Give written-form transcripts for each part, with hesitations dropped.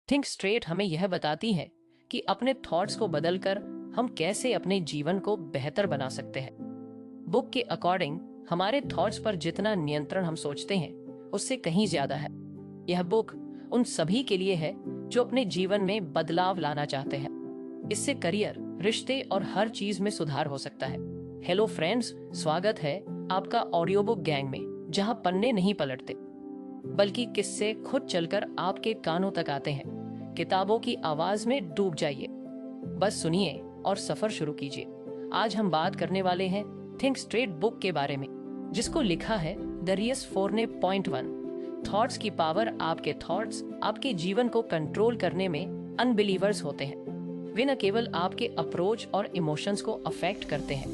Think straight हमें यह बताती है कि अपने थॉट्स को बदलकर हम कैसे अपने जीवन को बेहतर बना सकते हैं। बुक के अकॉर्डिंग हमारे थॉट्स पर जितना नियंत्रण हम सोचते हैं उससे कहीं ज्यादा है। यह बुक उन सभी के लिए है जो अपने जीवन में बदलाव लाना चाहते हैं। इससे करियर, रिश्ते और हर चीज में सुधार हो सकता है। हेलो फ्रेंड्स, स्वागत है आपका ऑडियो बुक गैंग में, जहां पन्ने नहीं पलटते बल्कि किस्से खुद चलकर आपके कानों तक आते हैं। किताबों की आवाज में डूब जाइए, बस सुनिए और सफर शुरू कीजिए। आज हम बात करने वाले हैं थिंक स्ट्रेट बुक के बारे में, जिसको लिखा है दरियस फोर ने। पॉइंट 1, थॉट्स की पावर। आपके थॉट्स आपके जीवन को कंट्रोल करने में अनबिलीवर्स होते हैं। वे न केवल आपके अप्रोच और इमोशंस को अफेक्ट करते हैं,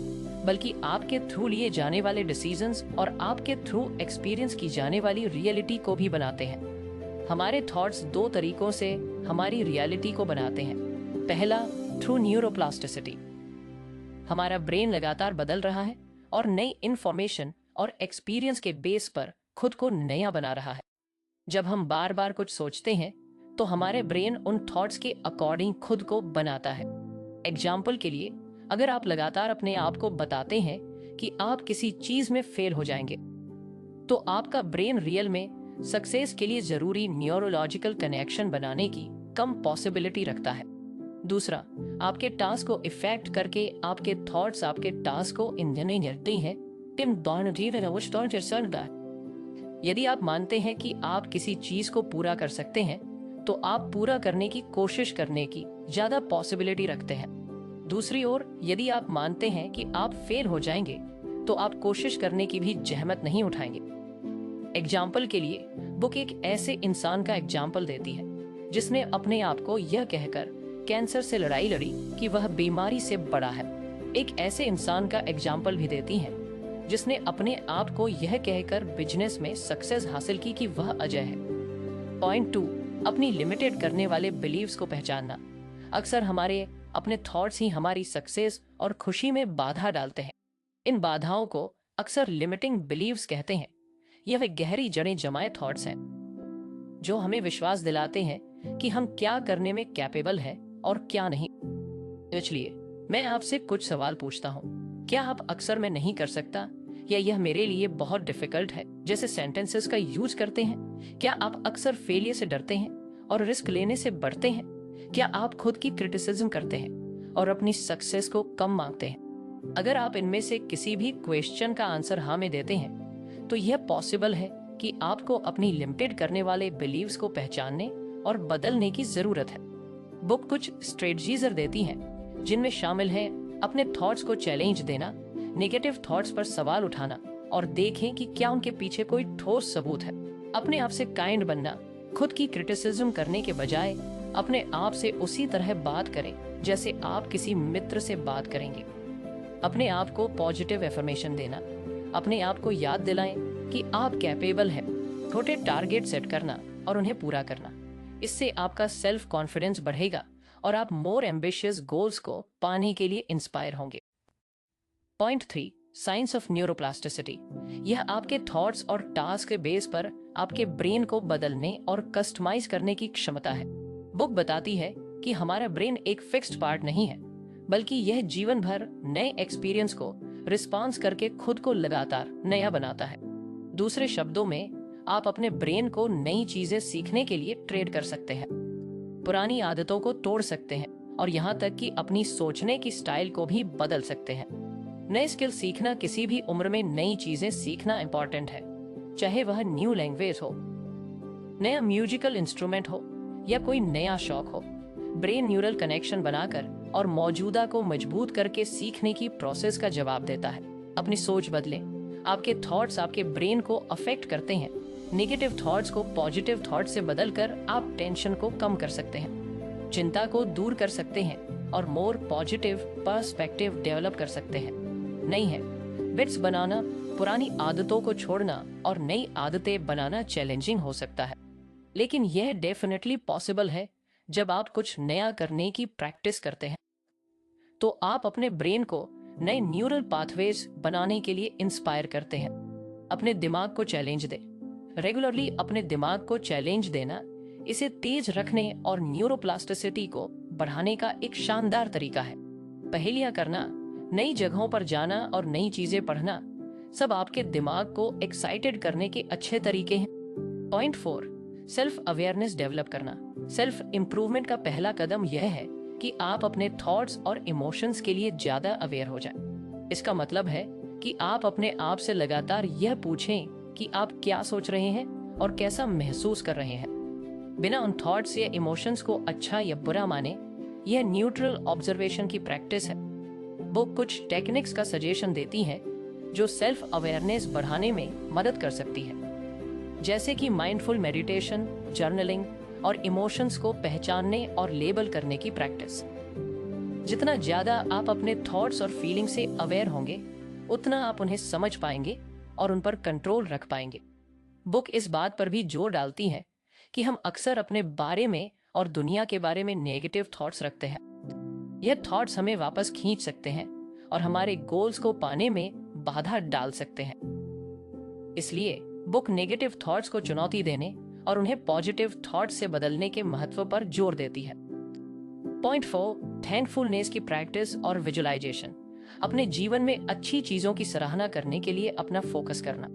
बल्कि आपके थ्रू लिए जाने वाले डिसीजंस और आपके थ्रू एक्सपीरियंस की जाने वाली रियलिटी को भी बनाते हैं। हमारे थॉट्स दो तरीकों से हमारी रियलिटी को बनाते हैं। पहला, थ्रू न्यूरोप्लास्टिसिटी। हमारा ब्रेन लगातार बदल रहा है और नई इंफॉर्मेशन और एक्सपीरियंस के बेस पर खुद को नया बना रहा है। जब हम बार बार कुछ सोचते हैं तो हमारे ब्रेन उन थॉट्स के अकॉर्डिंग खुद को बनाता है। एग्जाम्पल के लिए, अगर आप लगातार अपने आप को बताते हैं कि आप किसी चीज में फेल हो जाएंगे, तो आपका ब्रेन रियल में सक्सेस के लिए जरूरी न्यूरोलॉजिकल कनेक्शन बनाने की कम पॉसिबिलिटी रखता है। दूसरा, आपके टास्क को इफेक्ट करके आपके थॉट्स आपके टास्क को इंजीनियर हैं। यदि आप मानते हैं कि आप किसी चीज को पूरा कर सकते हैं, तो आप पूरा करने की कोशिश करने की ज्यादा पॉसिबिलिटी रखते हैं। दूसरी ओर, यदि आप मानते हैं कि आप फेल हो जाएंगे, तो आप कोशिश करने की भी जहमत नहीं उठाएंगे। एग्जाम्पल के लिए, बुक एक ऐसे इंसान का एग्जाम्पल देती है जिसने अपने आप को यह कहकर कैंसर से लड़ाई लड़ी कि वह बीमारी से बड़ा है। एक ऐसे इंसान का एग्जाम्पल भी देती है जिसने अपने आप को यह कहकर बिजनेस में सक्सेस हासिल की कि वह अजय है। पॉइंट 2, अपनी लिमिटेड करने वाले बिलीव्स को पहचानना। अक्सर हमारे अपने थॉट्स ही हमारी सक्सेस और खुशी में बाधा डालते हैं। इन बाधाओं को अक्सर लिमिटिंग बिलीव्स कहते हैं। यह वे गहरी जड़ें जमाए थॉट्स हैं जो हमें विश्वास दिलाते हैं कि हम क्या करने में कैपेबल हैं और क्या नहीं। इसलिए मैं आपसे कुछ सवाल पूछता हूँ। क्या आप अक्सर मैं नहीं कर सकता या यह मेरे लिए बहुत डिफिकल्ट है जैसे सेंटेंसेस का यूज करते हैं? क्या आप अक्सर फेलियर से डरते हैं और रिस्क लेने से बढ़ते हैं? क्या आप खुद की क्रिटिसिज्म करते हैं और अपनी सक्सेस को कम मांगते हैं? अगर आप इनमें से किसी भी क्वेश्चन का आंसर हाँ में देते हैं, तो यह पॉसिबल है कि आपको अपनी लिमिटेड करने वाले बिलीव्स को पहचानने और बदलने की जरूरत है। बुक कुछ स्ट्रेटजीज देती है जिनमें शामिल है अपने थॉट्स को चैलेंज देना, नेगेटिव थॉट्स पर सवाल उठाना और देखें कि क्या उनके पीछे कोई ठोस सबूत है। अपने आप से काइंड बनना, खुद की क्रिटिसिज्म करने के बजाय अपने आप से उसी तरह बात करें जैसे आप किसी मित्र से बात करेंगे। अपने आप को पॉजिटिव एफर्मेशन देना, अपने आप को याद दिलाएं कि आप कैपेबल हैं। छोटे टारगेट सेट करना और उन्हें पूरा करना, इससे आपका सेल्फ कॉन्फिडेंस बढ़ेगा और आप मोर एम्बिशियस गोल्स को पाने के लिए इंस्पायर होंगे। Point 3, science of neuroplasticity. यह आपके थॉट्स और टास्क के बेस पर आपके ब्रेन को बदलने और कस्टमाइज करने की क्षमता है। बुक बताती है कि हमारा ब्रेन एक फिक्स्ड पार्ट नहीं है, बल्कि यह जीवन भर नए एक्सपीरियंस को रिस्पॉन्स करके खुद को लगातार नया बनाता है। दूसरे शब्दों में, आप अपने ब्रेन को नई चीजें सीखने के लिए ट्रेड कर सकते हैं, पुरानी आदतों को तोड़ सकते हैं और यहाँ तक कि अपनी सोचने की स्टाइल को भी बदल सकते हैं। नए स्किल सीखना, किसी भी उम्र में नई चीजें सीखना इंपॉर्टेंट है, चाहे वह न्यू लैंग्वेज हो, नया म्यूजिकल इंस्ट्रूमेंट हो या कोई नया शौक हो। ब्रेन न्यूरल कनेक्शन बनाकर और मौजूदा को मजबूत करके सीखने की प्रोसेस का जवाब देता है। अपनी सोच बदलें। आपके थॉट्स आपके ब्रेन को अफेक्ट करते हैं। नेगेटिव थॉट्स को पॉजिटिव थॉट्स से बदलकर आप टेंशन को कम कर सकते हैं, चिंता को दूर कर सकते हैं और मोर पॉजिटिव पर्सपेक्टिव डेवलप कर सकते हैं। नहीं है बिट्स बनाना, पुरानी आदतों को छोड़ना और नई आदतें बनाना चैलेंजिंग हो सकता है, लेकिन यह डेफिनेटली पॉसिबल है जब आप कुछ नया करने की प्रैक्टिस करते हैं। तो आप अपने ब्रेन को नए न्यूरल पाथवेज बनाने के लिए इंस्पायर करते हैं। अपने दिमाग को चैलेंज दें। रेगुलरली अपने दिमाग को चैलेंज देना इसे तेज रखने और न्यूरोप्लास्टिसिटी को बढ़ाने का एक शानदार तरीका है। पहेलियां करना, नई जगहों पर जाना और नई चीजें पढ़ना सब आपके दिमाग को एक्साइटेड करने के अच्छे तरीके हैं। पॉइंट 4, सेल्फ अवेयरनेस डेवलप करना। सेल्फ इम्प्रूवमेंट का पहला कदम यह है कि आप अपने थॉट्स और इमोशंस के लिए ज्यादा अवेयर हो जाएं। इसका मतलब है कि आप अपने आप से लगातार यह पूछें कि आप क्या सोच रहे हैं और कैसा महसूस कर रहे हैं, बिना उन थॉट्स या इमोशंस को अच्छा या बुरा माने। यह न्यूट्रल ऑब्जर्वेशन की प्रैक्टिस है। वो कुछ टेक्निक्स का सजेशन देती है जो सेल्फ अवेयरनेस बढ़ाने में मदद कर सकती है, जैसे कि माइंडफुल मेडिटेशन, जर्नलिंग और इमोशंस को पहचानने और लेबल करने की प्रैक्टिस। जितना ज्यादा आप अपने थॉट्स और फीलिंग से अवेयर होंगे, उतना आप उन्हें समझ पाएंगे और उन पर कंट्रोल रख पाएंगे। बुक इस बात पर भी जोर डालती है कि हम अक्सर अपने बारे में और दुनिया के बारे में नेगेटिव थॉट्स रखते हैं। यह थॉट्स हमें वापस खींच सकते हैं और हमारे गोल्स को पाने में बाधा डाल सकते हैं। इसलिए बुक नेगेटिव थॉट्स को चुनौती देने और उन्हें पॉजिटिव थॉट्स से बदलने के महत्व पर जोर देती है। पॉइंट 4, थैंकफुलनेस की प्रैक्टिस और विजुअलाइजेशन। अपने जीवन में अच्छी चीजों की सराहना करने के लिए अपना फोकस करना।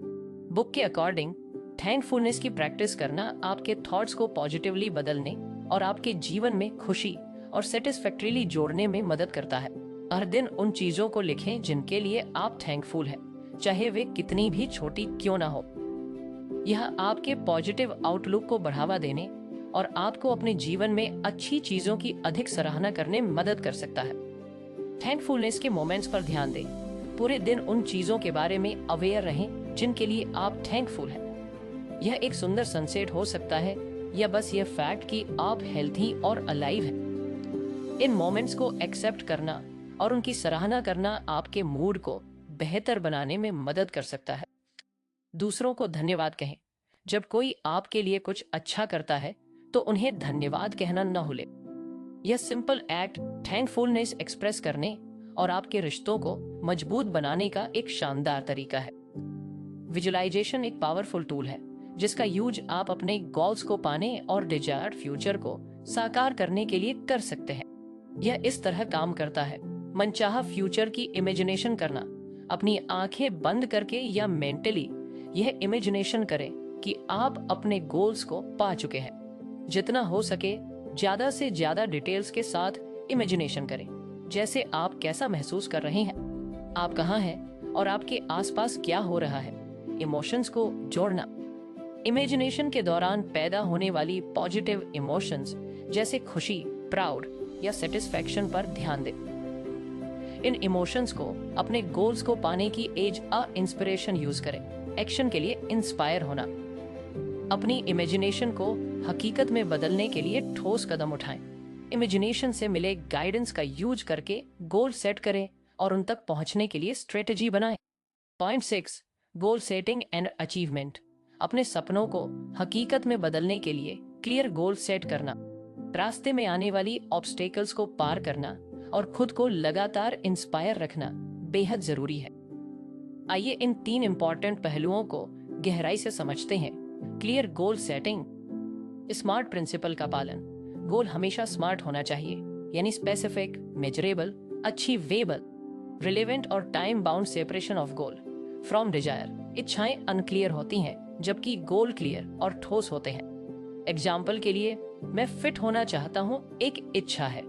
बुक के अकॉर्डिंग थैंकफुलनेस की प्रैक्टिस करना आपके थॉट्स को पॉजिटिवली बदलने और आपके जीवन में खुशी और सेटिस्फैक्टरीली जोड़ने में मदद करता है। हर दिन उन चीजों को लिखें जिनके लिए आप थैंकफुल हैं, चाहे वे कितनी भी छोटी क्यों ना हो। यह आपके पॉजिटिव आउटलुक को बढ़ावा देने और आपको अपने जीवन में अच्छी चीजों की अधिक सराहना करने में मदद कर सकता है। थैंकफुलनेस के मोमेंट्स पर ध्यान दें। पूरे दिन उन चीजों के बारे में अवेयर रहें जिनके लिए आप थैंकफुल हैं। यह एक सुंदर सनसेट हो सकता है या बस यह फैक्ट कि आप हेल्थी और अलाइव हैं। इन मोमेंट्स को एक्सेप्ट करना और उनकी सराहना करना आपके मूड को बेहतर बनाने में मदद कर सकता है। दूसरों को धन्यवाद कहें। जब कोई आपके लिए कुछ अच्छा करता है तो उन्हें धन्यवाद कहना न भूलें। यह सिंपल एक्ट थैंकफुलनेस एक्सप्रेस करने और आपके रिश्तों को मजबूत बनाने का एक शानदार तरीका है। विजुअलाइजेशन एक पावरफुल टूल है जिसका यूज आप अपने गोल्स को पाने और डिजायर्ड फ्यूचर को साकार करने के लिए कर सकते हैं। यह इस तरह काम करता है। मनचाहा फ्यूचर की इमेजिनेशन करना। अपनी आंखें बंद करके या मेंटली यह इमेजिनेशन करें कि आप अपने गोल्स को पा चुके हैं। जितना हो सके ज्यादा से ज्यादा डिटेल्स के साथ इमेजिनेशन करें, जैसे आप कैसा महसूस कर रहे हैं, आप कहाँ हैं और आपके आसपास क्या हो रहा है। इमोशंस को जोड़ना। इमेजिनेशन के दौरान पैदा होने वाली पॉजिटिव इमोशंस जैसे खुशी, प्राउड या सेटिस्फैक्शन पर ध्यान दें। इन इमोशंस को अपने गोल्स को पाने की एज इंस्पिरेशन यूज करें। एक्शन के लिए इंस्पायर होना। अपनी इमेजिनेशन को हकीकत में बदलने के लिए ठोस कदम उठाएं। इमेजिनेशन से मिले गाइडेंस का यूज करके गोल सेट करें और उन तक पहुंचने के लिए स्ट्रेटेजी बनाएं। Point 6, goal setting and achievement. अपने सपनों को हकीकत में बदलने के लिए क्लियर गोल सेट करना, रास्ते में आने वाली ऑब्स्टेकल्स को पार करना और खुद को लगातार इंस्पायर रखना बेहद जरूरी है। आइए इन 3 इंपॉर्टेंट पहलुओं को गहराई से समझते हैं। Clear goal setting. Smart principle का पालन। गोल हमेशा स्मार्ट होना चाहिए, यानी स्पेसिफिक, मेजरेबल, अचीवेबल, रिलेवेंट और time bound separation of goal from desire. इच्छाएं अनक्लियर होती हैं जबकि गोल क्लियर और ठोस होते हैं। एग्जाम्पल के लिए, मैं फिट होना चाहता हूँ एक इच्छा है,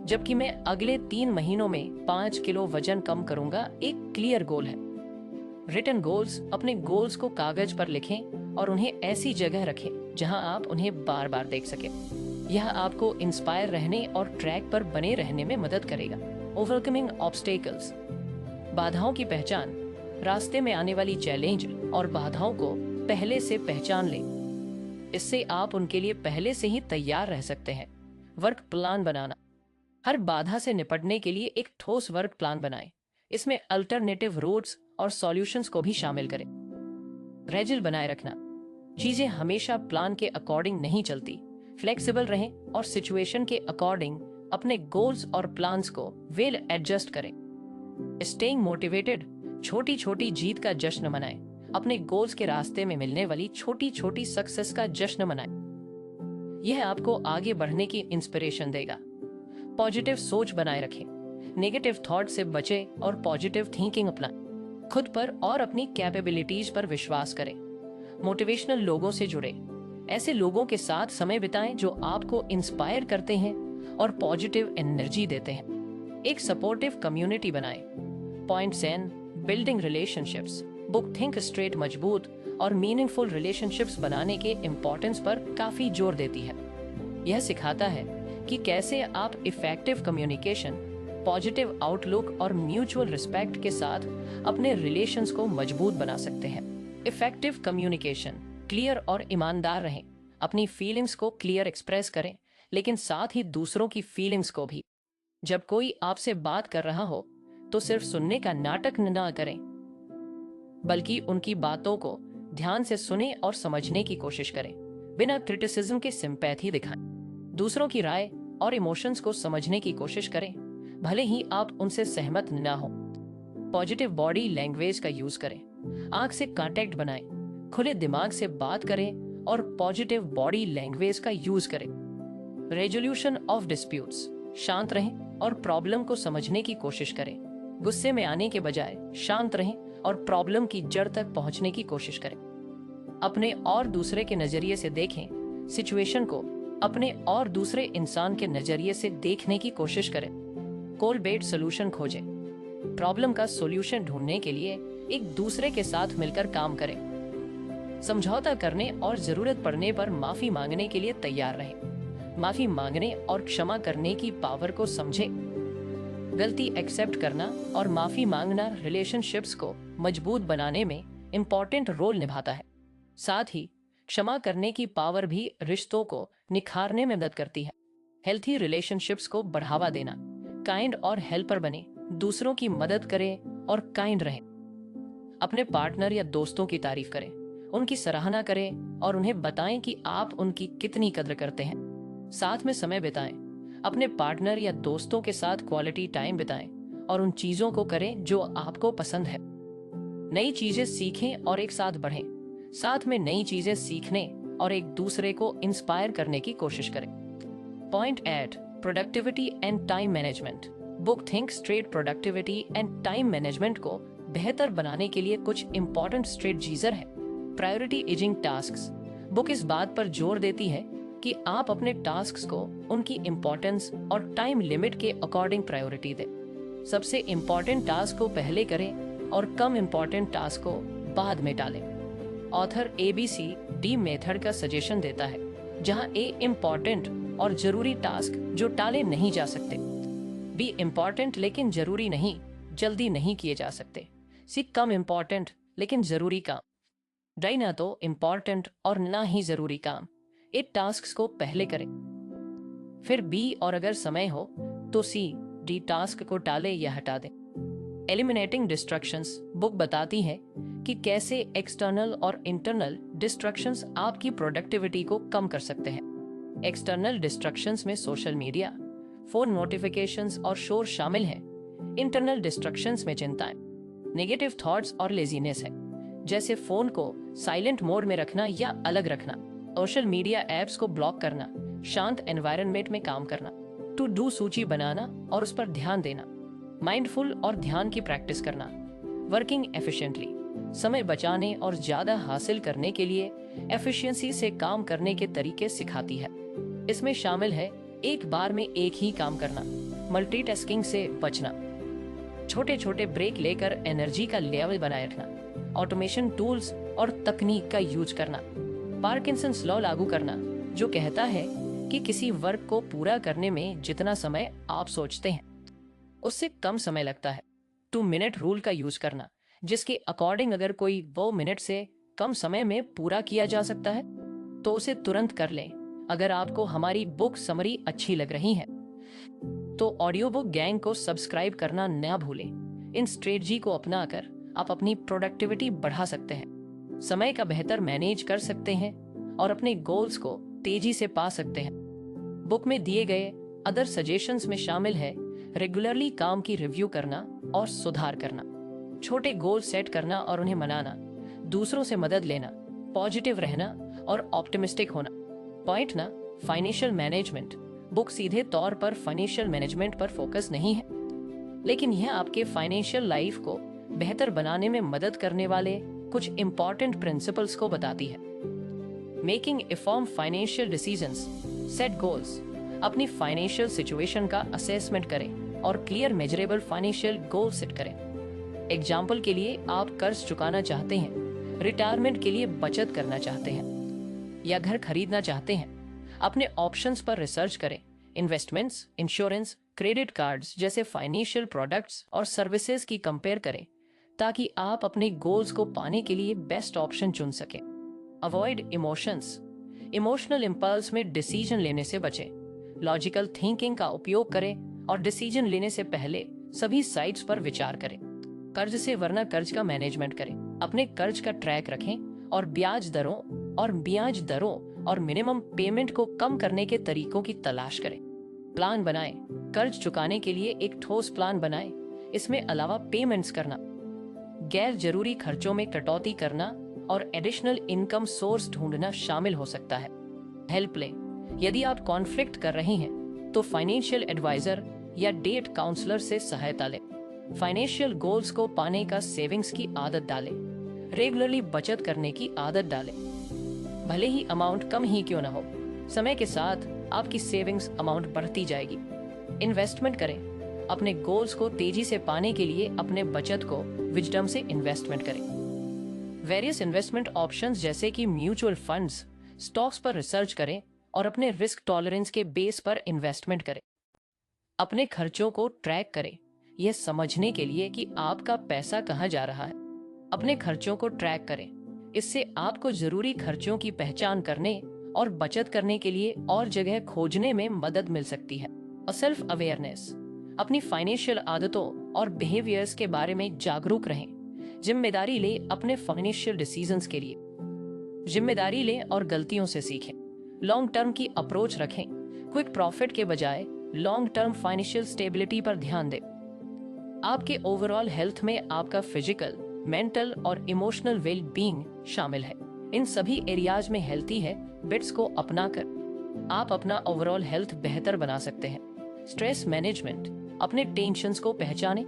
जबकि मैं अगले 3 महीनों में 5 किलो वजन कम करूंगा एक क्लियर गोल है। Written goals. अपने गोल्स को कागज पर लिखें और उन्हें ऐसी जगह रखें जहां आप उन्हें बार बार देख सकें। यह आपको इंस्पायर रहने और ट्रैक पर बने रहने में मदद करेगा। Overcoming obstacles. बाधाओं की पहचान। रास्ते में आने वाली चैलेंज और बाधाओं को पहले से पहचान लें। इससे आप उनके लिए पहले से ही तैयार रह सकते हैं। वर्क प्लान बनाना। हर बाधा से निपटने के लिए एक ठोस वर्क प्लान बनाएं। इसमें अल्टरनेटिव रूट्स और सॉल्यूशंस को भी शामिल करें। रेजिल बनाए रखना। चीजें हमेशा प्लान के अकॉर्डिंग नहीं चलती। फ्लेक्सिबल रहें और सिचुएशन के अकॉर्डिंग अपने गोल्स और प्लान्स को वेल एडजस्ट करें। Staying motivated. छोटी छोटी जीत का जश्न मनाएं। अपने गोल्स के रास्ते में मिलने वाली छोटी छोटी सक्सेस का जश्न मनाएं। यह आपको आगे बढ़ने की इंस्पिरेशन देगा। पॉजिटिव सोच बनाए रखें, नेगेटिव थॉट से बचें और पॉजिटिव थिंकिंग अपनाएं। खुद पर और अपनी कैपेबिलिटीज पर विश्वास करें। मोटिवेशनल लोगों से जुड़े, ऐसे लोगों के साथ समय बिताएं जो आपको इंस्पायर करते हैं और पॉजिटिव एनर्जी देते हैं। एक सपोर्टिव कम्युनिटी बनाएं। Points on building relationships book think straight मजबूत और मीनिंगफुल रिलेशनशिप्स बनाने के इम्पोर्टेंस पर काफी जोर देती है। यह सिखाता है कि कैसे आप इफेक्टिव कम्युनिकेशन, पॉजिटिव आउटलुक और म्यूचुअल रिस्पेक्ट के साथ अपने रिलेशंस को मजबूत बना सकते हैं। इफेक्टिव कम्युनिकेशन, क्लियर और ईमानदार रहें। अपनी फीलिंग्स को क्लियर एक्सप्रेस करें, लेकिन साथ ही दूसरों की फीलिंग्स को भी। जब कोई आपसे बात कर रहा हो तो सिर्फ सुनने का नाटक न करें, बल्कि उनकी बातों को ध्यान से सुने और समझने की कोशिश करें। बिना क्रिटिसिज्म के सिंपैथी दिखाएं। दूसरों की राय और इमोशंस को समझने की कोशिश करें, भले ही आप उनसे सहमत न हो। पॉजिटिव बॉडी लैंग्वेज का यूज करें। आंख से कांटेक्ट बनाएं, खुले दिमाग से बात करें और पॉजिटिव बॉडी लैंग्वेज का यूज करें। रेजोल्यूशन ऑफ डिस्प्यूट्स, शांत रहें और प्रॉब्लम को समझने की कोशिश करें। गुस्से में आने के बजाय शांत रहें और प्रॉब्लम की जड़ तक पहुंचने की कोशिश करें। अपने और दूसरे के नजरिए से देखें। सिचुएशन को अपने और दूसरे इंसान के नजरिए से देखने की कोशिश करें। कोलबेट सोल्यूशन खोजें। प्रॉब्लम का सोल्यूशन ढूंढने के लिए एक दूसरे के साथ मिलकर काम करें। समझौता करने और जरूरत पड़ने पर माफी मांगने के लिए तैयार रहें। माफी मांगने और क्षमा करने की पावर को समझें। गलती एक्सेप्ट करना और माफी मांगना रिलेशनशिप्स को मजबूत बनाने में इम्पोर्टेंट रोल निभाता है। साथ ही क्षमा करने की पावर भी रिश्तों को निखारने में मदद करती है। हेल्थी रिलेशनशिप्स को बढ़ावा देना, काइंड और हेल्पर बने, दूसरों की मदद करें और काइंड रहें। अपने पार्टनर या दोस्तों की तारीफ करें, उनकी सराहना करें और उन्हें बताएं कि आप उनकी कितनी कद्र करते हैं। साथ में समय बिताएं। अपने पार्टनर या दोस्तों के साथ क्वालिटी टाइम बिताएं और उन चीजों को करें जो आपको पसंद है। नई चीजें सीखें और एक साथ बढ़ें। साथ में नई चीजें सीखने और एक दूसरे को इंस्पायर करने की कोशिश करें। Point 8 productivity and time management book think straight productivity and time management को बेहतर बनाने के लिए कुछ इंपॉर्टेंट स्ट्रेटजीज है। प्रायोरिटी इजिंग टास्क्स बुक इस बात पर जोर देती है कि आप अपने टास्क्स को उनकी इम्पोर्टेंस और टाइम लिमिट के अकॉर्डिंग प्रायोरिटी दें। सबसे इम्पोर्टेंट टास्क को पहले करें और कम इम्पोर्टेंट टास्क को बाद में टालें। ऑथर ABCD मेथड का सजेशन देता है, जहां A इम्पोर्टेंट और जरूरी टास्क जो टाले नहीं जा सकते, B इम्पोर्टेंट लेकिन जरूरी नहीं, जल्दी नहीं किए जा सकते, C कम इम्पोर्टेंट लेकिन जरूरी काम, D ना तो इम्पोर्टेंट और ना ही जरूरी काम। ए टास्क्स को पहले करें, फिर B और अगर समय हो तो C/D टास्क को टाले या हटा दें। एलिमिनेटिंग डिस्ट्रैक्शंस बुक बताती है कि कैसे एक्सटर्नल और इंटरनल डिस्ट्रैक्शंस आपकी प्रोडक्टिविटी को कम कर सकते हैं। एक्सटर्नल डिस्ट्रैक्शंस में सोशल मीडिया, फोन नोटिफिकेशंस और शोर शामिल हैं। इंटरनल डिस्ट्रैक्शंस में चिंताएं, नेगेटिव थॉट्स और लेजीनेस है, जैसे फोन को साइलेंट मोड में रखना या अलग रखना, सोशल मीडिया एप्स को ब्लॉक करना, शांत एनवायरनमेंट में काम करना, टू डू सूची बनाना और उस पर ध्यान देना, माइंडफुल और ध्यान की प्रैक्टिस करना, वर्किंग एफिशिएंटली समय बचाने और ज्यादा हासिल करने के लिए एफिशिएंसी से काम करने के तरीके सिखाती है। इसमें शामिल है एक बार में एक ही काम करना, मल्टीटास्किंग से बचना, छोटे छोटे ब्रेक लेकर एनर्जी का लेवल बनाए रखना, ऑटोमेशन टूल्स और तकनीक का यूज करना, पार्किंसंस लॉ लागू करना जो कहता है कि किसी वर्क को पूरा करने में जितना समय आप सोचते हैं उससे कम समय लगता है। 2 मिनट रूल का यूज करना, जिसके अकॉर्डिंग अगर कोई 2 मिनट से कम समय में पूरा किया जा सकता है तो उसे तुरंत कर लें। अगर आपको हमारी बुक समरी अच्छी लग रही है तो ऑडियो बुक गैंग को सब्सक्राइब करना न भूलें। इन स्ट्रेटजी को अपनाकर आप अपनी प्रोडक्टिविटी बढ़ा सकते हैं, समय का बेहतर मैनेज कर सकते हैं और अपने गोल्स को तेजी से पा सकते हैं। बुक में दिए गए अदर सजेशंस में शामिल है रेगुलरली काम की रिव्यू करना और सुधार करना, छोटे गोल सेट करना और उन्हें मनाना, दूसरों से मदद लेना, पॉजिटिव रहना और ऑप्टिमिस्टिक होना। पॉइंट ना फाइनेंशियल मैनेजमेंट बुक सीधे तौर पर फाइनेंशियल मैनेजमेंट पर फोकस नहीं है, लेकिन यह आपके फाइनेंशियल लाइफ को बेहतर बनाने में मदद करने वाले कुछ इंपॉर्टेंट प्रिंसिपल्स को बताती है। Making informed financial decisions, set goals. अपनी फाइनेंशियल सिचुएशन का असेसमेंट करें और clear measurable financial goal set करें। एग्जाम्पल के लिए, आप कर्ज चुकाना चाहते हैं, रिटायरमेंट के लिए बचत करना चाहते हैं या घर खरीदना चाहते हैं। अपने ऑप्शंस पर रिसर्च करें। इन्वेस्टमेंट्स, इंश्योरेंस, क्रेडिट कार्ड्स जैसे फाइनेंशियल प्रोडक्ट्स और सर्विसेज की कंपेयर करें ताकि आप अपने गोल्स को पाने के लिए बेस्ट ऑप्शन चुन सकें। Avoid emotions. इमोशनल इम्पल्स में डिसीजन लेने से बचें। लॉजिकल थिंकिंग का उपयोग करें और डिसीजन लेने से पहले सभी साइड्स पर विचार करें। कर्ज से वरना कर्ज का मैनेजमेंट करें। अपने कर्ज का ट्रैक रखें और ब्याज दरों और मिनिमम पेमेंट को कम करने के तरीकों की तलाश करें। प्लान बनाएं। कर्ज चुकाने के लिए एक ठोस प्लान बनाएं। इसमें अलावा पेमेंट्स करना, गैर जरूरी खर्चों में कटौती करना और एडिशनल इनकम सोर्स ढूंढना शामिल हो सकता है। हेल्प लें। यदि आप कॉन्फ्लिक्ट कर रहे हैं तो फाइनेंशियल एडवाइजर या डेट काउंसलर से सहायता लें। फाइनेंशियल गोल्स को पाने का सेविंग्स की आदत डालें। रेगुलरली बचत करने की आदत डालें, भले ही अमाउंट कम ही क्यों ना हो। समय के साथ आपकी सेविंग्स अमाउंट बढ़ती जाएगी। इन्वेस्टमेंट करें। अपने गोल्स को तेजी से पाने के लिए अपने बचत को विजडम से इन्वेस्टमेंट करें। वेरियस इन्वेस्टमेंट ऑप्शंस जैसे कि म्यूचुअल फंड्स, स्टॉक्स पर रिसर्च करें और अपने रिस्क टॉलरेंस के बेस पर इन्वेस्टमेंट करें। अपने खर्चों को ट्रैक करें, यह समझने के लिए कि आपका पैसा कहाँ जा रहा है। अपने खर्चों को ट्रैक करें, इससे आपको जरूरी खर्चों की पहचान करने और बचत करने के लिए और जगह खोजने में मदद मिल सकती है। और सेल्फ अवेयरनेस। अपनी फाइनेंशियल आदतों और बिहेवियर्स के बारे में जागरूक रहें। जिम्मेदारी लें अपने फाइनेंशियल डिसीजंस के लिए। जिम्मेदारी लें और गलतियों से सीखें। लॉन्ग टर्म की अप्रोच रखें। क्विक प्रॉफिट के बजाय लॉन्ग टर्म फाइनेंशियल स्टेबिलिटी पर ध्यान दें। आपके ओवरऑल हेल्थ में आपका फिजिकल, मेंटल और इमोशनल वेल बीइंग शामिल है। इन सभी एरियाज में हेल्थी है बिट्स को अपनाकर आप अपना ओवरऑल हेल्थ बेहतर बना सकते हैं। Stress management. अपने टेंशन्स को पहचानें।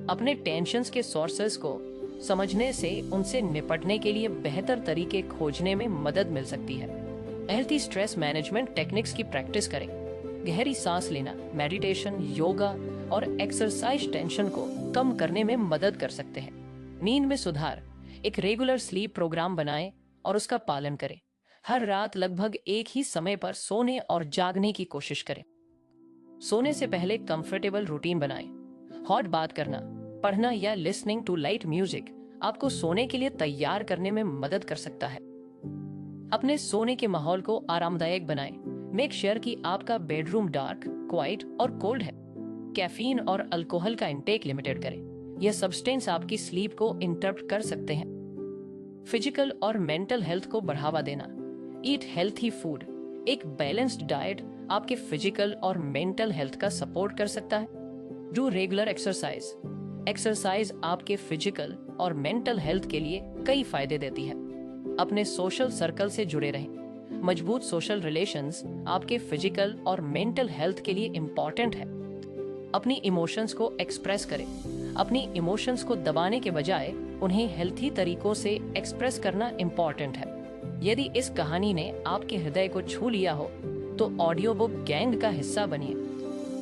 अपने टेंशन्स के सोर्सेस को समझने से उनसे निपटने के लिए बेहतर तरीके खोजने में मदद मिल सकती है। हेल्थी स्ट्रेस मैनेजमेंट टेक्निक्स की प्रैक्टिस करें। गहरी सांस लेना, मेडिटेशन, योगा और एक्सरसाइज टेंशन को कम करने में मदद कर सकते हैं। नींद में सुधार। एक रेगुलर स्लीप प्रोग्राम बनाएं और उसका पालन करें। हर रात लगभग एक ही समय पर सोने और जागने की कोशिश करें। सोने से पहले कंफर्टेबल रूटीन बनाएं। हॉट बात करना, पढ़ना या लिसनिंग टू लाइट म्यूजिक आपको सोने के लिए तैयार करने में मदद कर सकता है। अपने सोने के माहौल को आरामदायक बनाएं। मेक श्योर कि आपका बेडरूम डार्क, क्वाइट और कोल्ड है। कैफीन और अल्कोहल का इंटेक लिमिटेड करें, यह सब्सटेंस आपकी स्लीप को इंटरप्ट कर सकते हैं। फिजिकल और मेंटल हेल्थ को बढ़ावा देना। ईट हेल्थी फूड। एक बैलेंस्ड डाइट आपके फिजिकल और मेंटल हेल्थ का सपोर्ट कर सकता है। Do regular exercise. एक्सरसाइज आपके फिजिकल और मेंटल हेल्थ के लिए कई फायदे देती है। अपने सोशल सर्कल से जुड़े रहें। मजबूत सोशल रिलेशंस आपके फिजिकल और मेंटल हेल्थ के लिए इम्पॉर्टेंट है। अपनी इमोशंस को एक्सप्रेस करें। अपनी इमोशंस को दबाने के बजाय उन्हें हेल्थी तरीकों से एक्सप्रेस करना इम्पॉर्टेंट है। यदि इस कहानी ने आपके हृदय को छू लिया हो तो ऑडियो बुक गैंग का हिस्सा बनिए।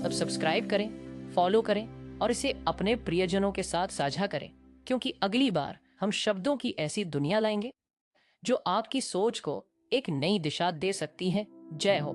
अब सब्सक्राइब करें, फॉलो करें और इसे अपने प्रियजनों के साथ साझा करें, क्योंकि अगली बार हम शब्दों की ऐसी दुनिया लाएंगे जो आपकी सोच को एक नई दिशा दे सकती है। जय हो।